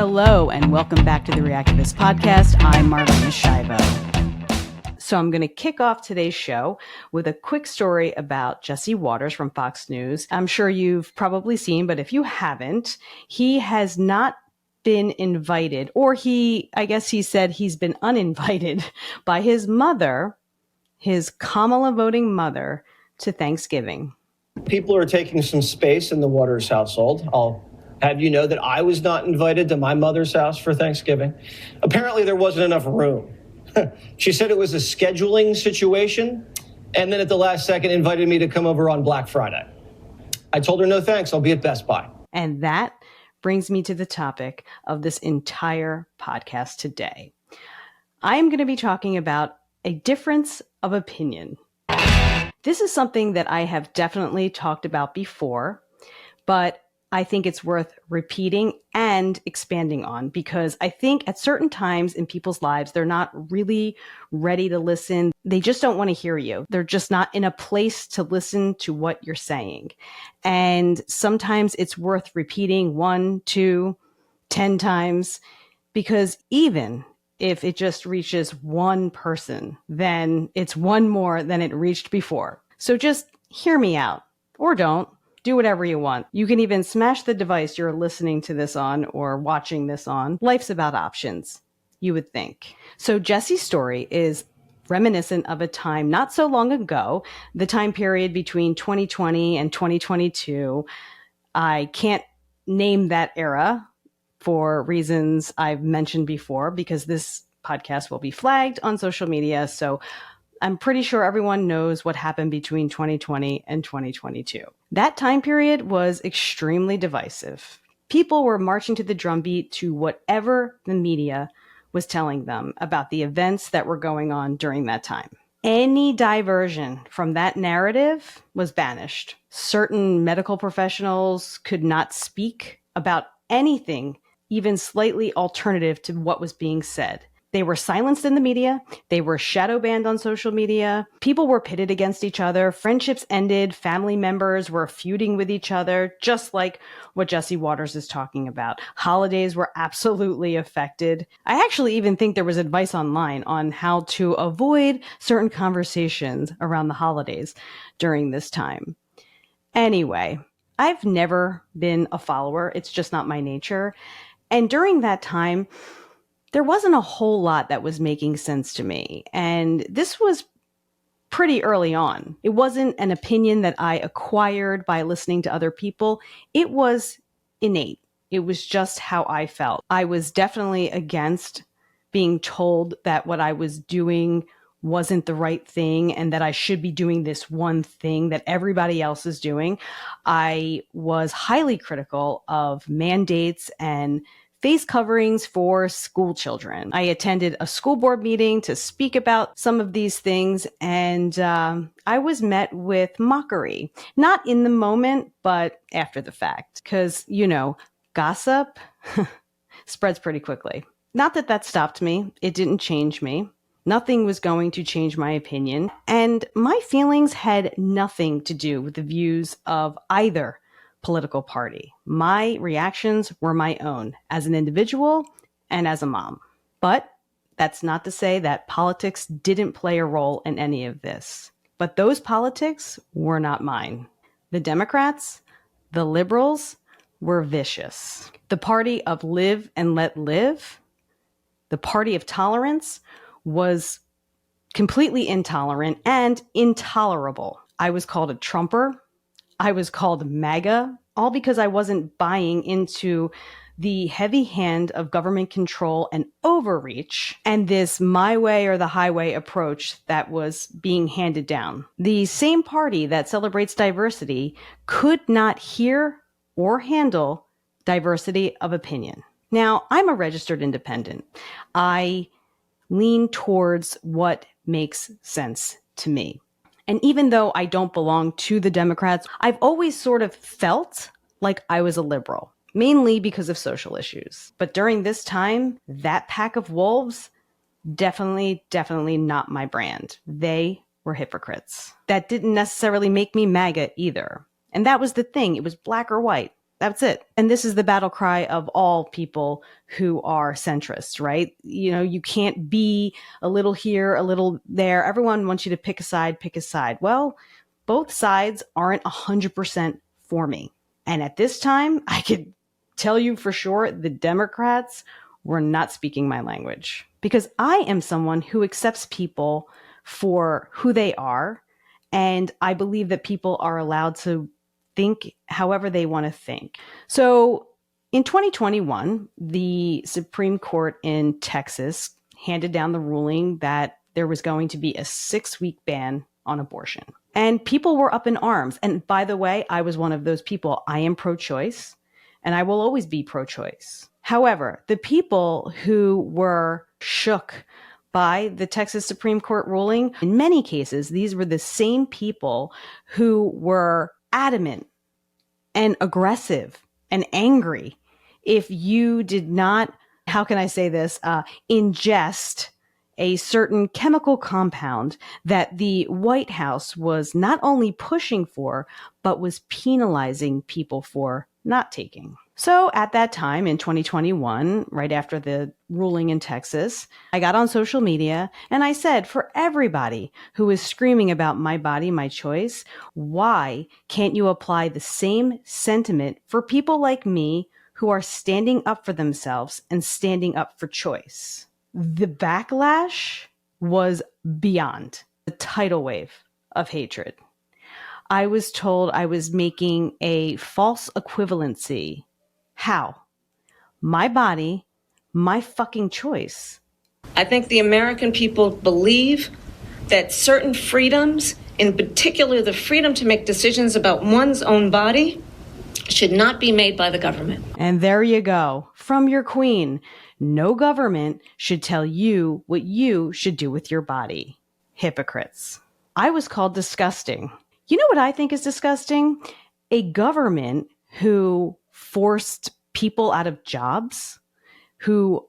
Hello, and welcome back to the Reactivist Podcast. I'm Marlena Shivo. So I'm going to kick off today's show with a quick story about Jesse Watters from Fox News. I'm sure you've probably seen, but if you haven't, he has not been invited, or I guess he said he's been uninvited by his mother, his Kamala voting mother, to Thanksgiving. People are taking some space in the Watters household. I'll have you know that I was not invited to my mother's house for Thanksgiving. Apparently there wasn't enough room. She said it was a scheduling situation, and then at the last second invited me to come over on Black Friday. I told her no thanks, I'll be at Best Buy. And that brings me to the topic of this entire podcast today. I'm going to be talking about a difference of opinion. This is something that I have definitely talked about before, but I think it's worth repeating and expanding on, because I think at certain times in people's lives, they're not really ready to listen. They just don't want to hear you. They're just not in a place to listen to what you're saying. And sometimes it's worth repeating 1, 2, 10 times, because even if it just reaches one person, then it's one more than it reached before. So just hear me out, or don't. Do whatever you want. You can even smash the device you're listening to this on or watching this on. Life's about options, you would think. So Jesse's story is reminiscent of a time not so long ago, the time period between 2020 and 2022. I can't name that era for reasons I've mentioned before, because this podcast will be flagged on social media. So I'm pretty sure everyone knows what happened between 2020 and 2022. That time period was extremely divisive. People were marching to the drumbeat to whatever the media was telling them about the events that were going on during that time. Any diversion from that narrative was banished. Certain medical professionals could not speak about anything even slightly alternative to what was being said. They were silenced in the media. They were shadow banned on social media. People were pitted against each other. Friendships ended. Family members were feuding with each other, just like what Jesse Watters is talking about. Holidays were absolutely affected. I actually even think there was advice online on how to avoid certain conversations around the holidays during this time. Anyway, I've never been a follower. It's just not my nature. And during that time, there wasn't a whole lot that was making sense to me. And this was pretty early on. It wasn't an opinion that I acquired by listening to other people. It was innate. It was just how I felt. I was definitely against being told that what I was doing wasn't the right thing and that I should be doing this one thing that everybody else is doing. I was highly critical of mandates and face coverings for school children. I attended a school board meeting to speak about some of these things, and I was met with mockery. Not in the moment, but after the fact. Because, gossip spreads pretty quickly. Not that that stopped me. It didn't change me. Nothing was going to change my opinion. And my feelings had nothing to do with the views of either political party. My reactions were my own as an individual and as a mom. But that's not to say that politics didn't play a role in any of this. But those politics were not mine. The Democrats, the liberals, were vicious. The party of live and let live, the party of tolerance, was completely intolerant and intolerable. I was called a Trumper. I was called MAGA, all because I wasn't buying into the heavy hand of government control and overreach and this my way or the highway approach that was being handed down. The same party that celebrates diversity could not hear or handle diversity of opinion. Now, I'm a registered independent. I lean towards what makes sense to me. And even though I don't belong to the Democrats, I've always sort of felt like I was a liberal, mainly because of social issues. But during this time, that pack of wolves, definitely not my brand. They were hypocrites. That didn't necessarily make me MAGA either. And that was the thing. It was black or white. That's it. And this is the battle cry of all people who are centrists, right? You know, you can't be a little here, a little there. Everyone wants you to pick a side, pick a side. Well, both sides aren't 100% for me. And at this time, I could tell you for sure the Democrats were not speaking my language, because I am someone who accepts people for who they are. And I believe that people are allowed to think however they want to think. So in 2021, the Supreme Court in Texas handed down the ruling that there was going to be a 6-week ban on abortion. And people were up in arms. And by the way, I was one of those people. I am pro-choice, and I will always be pro-choice. However, the people who were shook by the Texas Supreme Court ruling, in many cases, these were the same people who were adamant and aggressive and angry if you did not, how can I say this, ingest a certain chemical compound that the White House was not only pushing for, but was penalizing people for not taking. So at that time in 2021, right after the ruling in Texas, I got on social media and I said, for everybody who is screaming about my body, my choice, why can't you apply the same sentiment for people like me who are standing up for themselves and standing up for choice? The backlash was beyond the tidal wave of hatred. I was told I was making a false equivalency. How? My body, my fucking choice. I think the American people believe that certain freedoms, in particular the freedom to make decisions about one's own body, should not be made by the government. And there you go, from your queen. No government should tell you what you should do with your body. Hypocrites. I was called disgusting. You know what I think is disgusting? A government who forced people out of jobs, who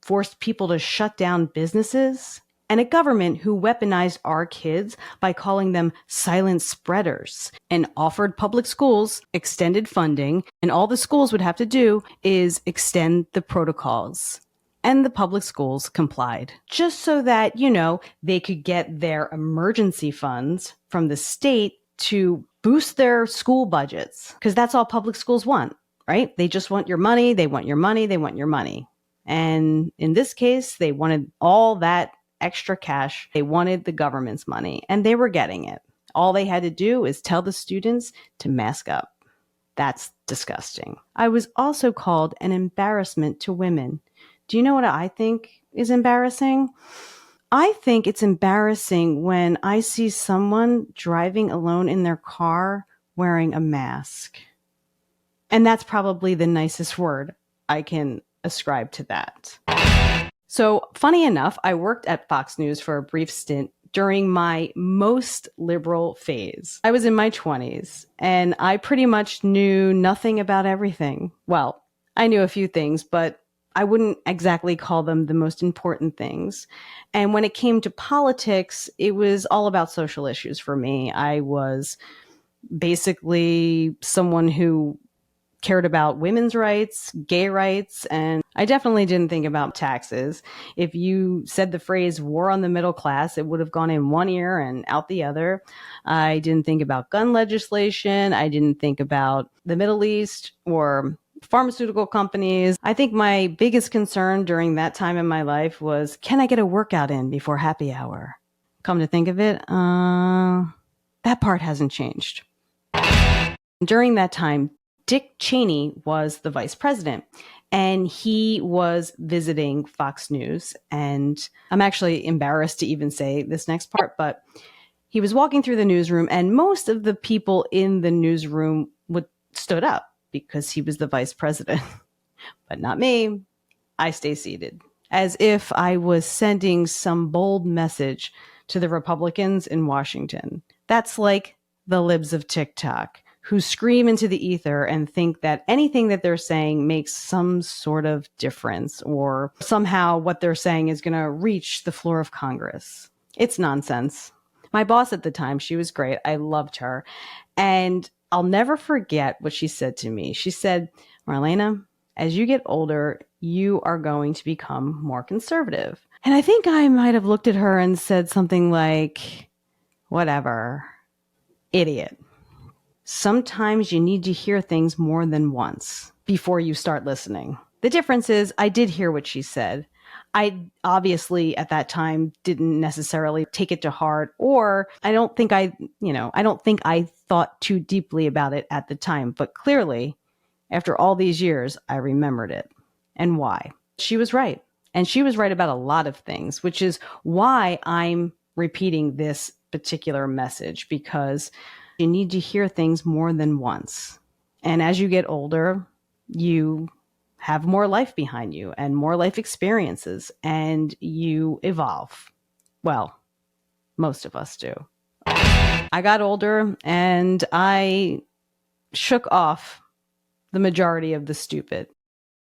forced people to shut down businesses, and a government who weaponized our kids by calling them silent spreaders and offered public schools extended funding, and all the schools would have to do is extend the protocols. And the public schools complied, just so that, you know, they could get their emergency funds from the state to boost their school budgets, because that's all public schools want, right? They just want your money, they want your money, they want your money. And in this case, they wanted all that extra cash. They wanted the government's money, and they were getting it. All they had to do is tell the students to mask up. That's disgusting. I was also called an embarrassment to women. Do you know what I think is embarrassing? I think it's embarrassing when I see someone driving alone in their car wearing a mask. And that's probably the nicest word I can ascribe to that. So, funny enough, I worked at Fox News for a brief stint during my most liberal phase. I was in my 20s, and I pretty much knew nothing about everything. Well, I knew a few things, but I wouldn't exactly call them the most important things. And when it came to politics, it was all about social issues for me. I was basically someone who cared about women's rights, gay rights, and I definitely didn't think about taxes. If you said the phrase war on the middle class, it would have gone in one ear and out the other. I didn't think about gun legislation. I didn't think about the Middle East or pharmaceutical companies. I think my biggest concern during that time in my life was, can I get a workout in before happy hour? Come to think of it, that part hasn't changed. During that time, Dick Cheney was the vice president, and he was visiting Fox News. And I'm actually embarrassed to even say this next part, but he was walking through the newsroom, and most of the people in the newsroom stood up because he was the vice president. But not me. I stay seated, as if I was sending some bold message to the Republicans in Washington. That's like the libs of TikTok, who scream into the ether and think that anything that they're saying makes some sort of difference, or somehow what they're saying is going to reach the floor of Congress. It's nonsense. My boss at the time, she was great. I loved her. And I'll never forget what she said to me. She said, Marlena, as you get older, you are going to become more conservative. And I think I might have looked at her and said something like, whatever, idiot. Sometimes you need to hear things more than once before you start listening. The difference is I did hear what she said. I obviously at that time didn't necessarily take it to heart, or I don't think I thought too deeply about it at the time, but clearly after all these years, I remembered it. And why? She was right. And she was right about a lot of things, which is why I'm repeating this particular message, because you need to hear things more than once. And as you get older, you have more life behind you and more life experiences, and you evolve. Well, most of us do. I got older and I shook off the majority of the stupid.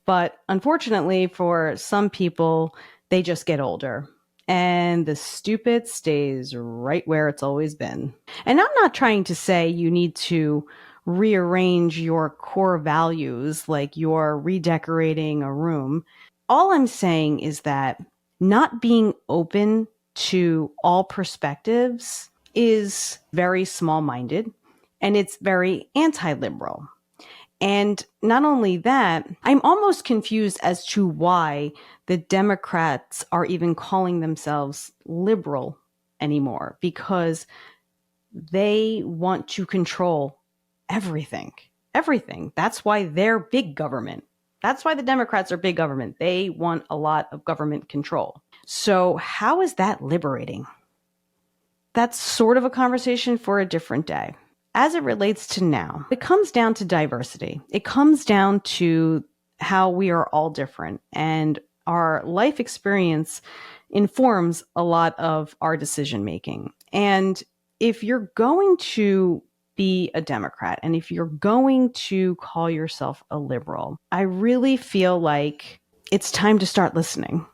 But unfortunately, for some people, they just get older and the stupid stays right where it's always been. And I'm not trying to say you need to rearrange your core values like you're redecorating a room. All I'm saying is that not being open to all perspectives is very small-minded and it's very anti-liberal. And not only that, I'm almost confused as to why the Democrats are even calling themselves liberal anymore, because they want to control everything. Everything. That's why they're big government. That's why the Democrats are big government. They want a lot of government control. So how is that liberating? That's sort of a conversation for a different day. As it relates to now, it comes down to diversity. It comes down to how we are all different, and our life experience informs a lot of our decision making. And if you're going to be a Democrat and if you're going to call yourself a liberal, I really feel like it's time to start listening.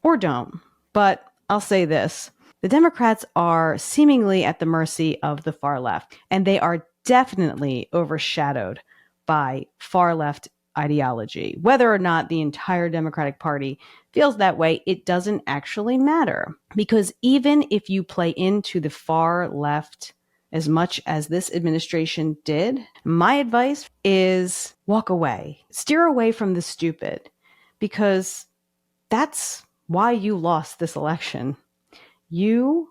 Or don't. But I'll say this. The Democrats are seemingly at the mercy of the far left, and they are definitely overshadowed by far left ideology. Whether or not the entire Democratic Party feels that way, it doesn't actually matter. Because even if you play into the far left as much as this administration did, my advice is walk away. Steer away from the stupid, because that's why you lost this election. You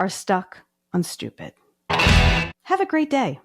are stuck on stupid. Have a great day.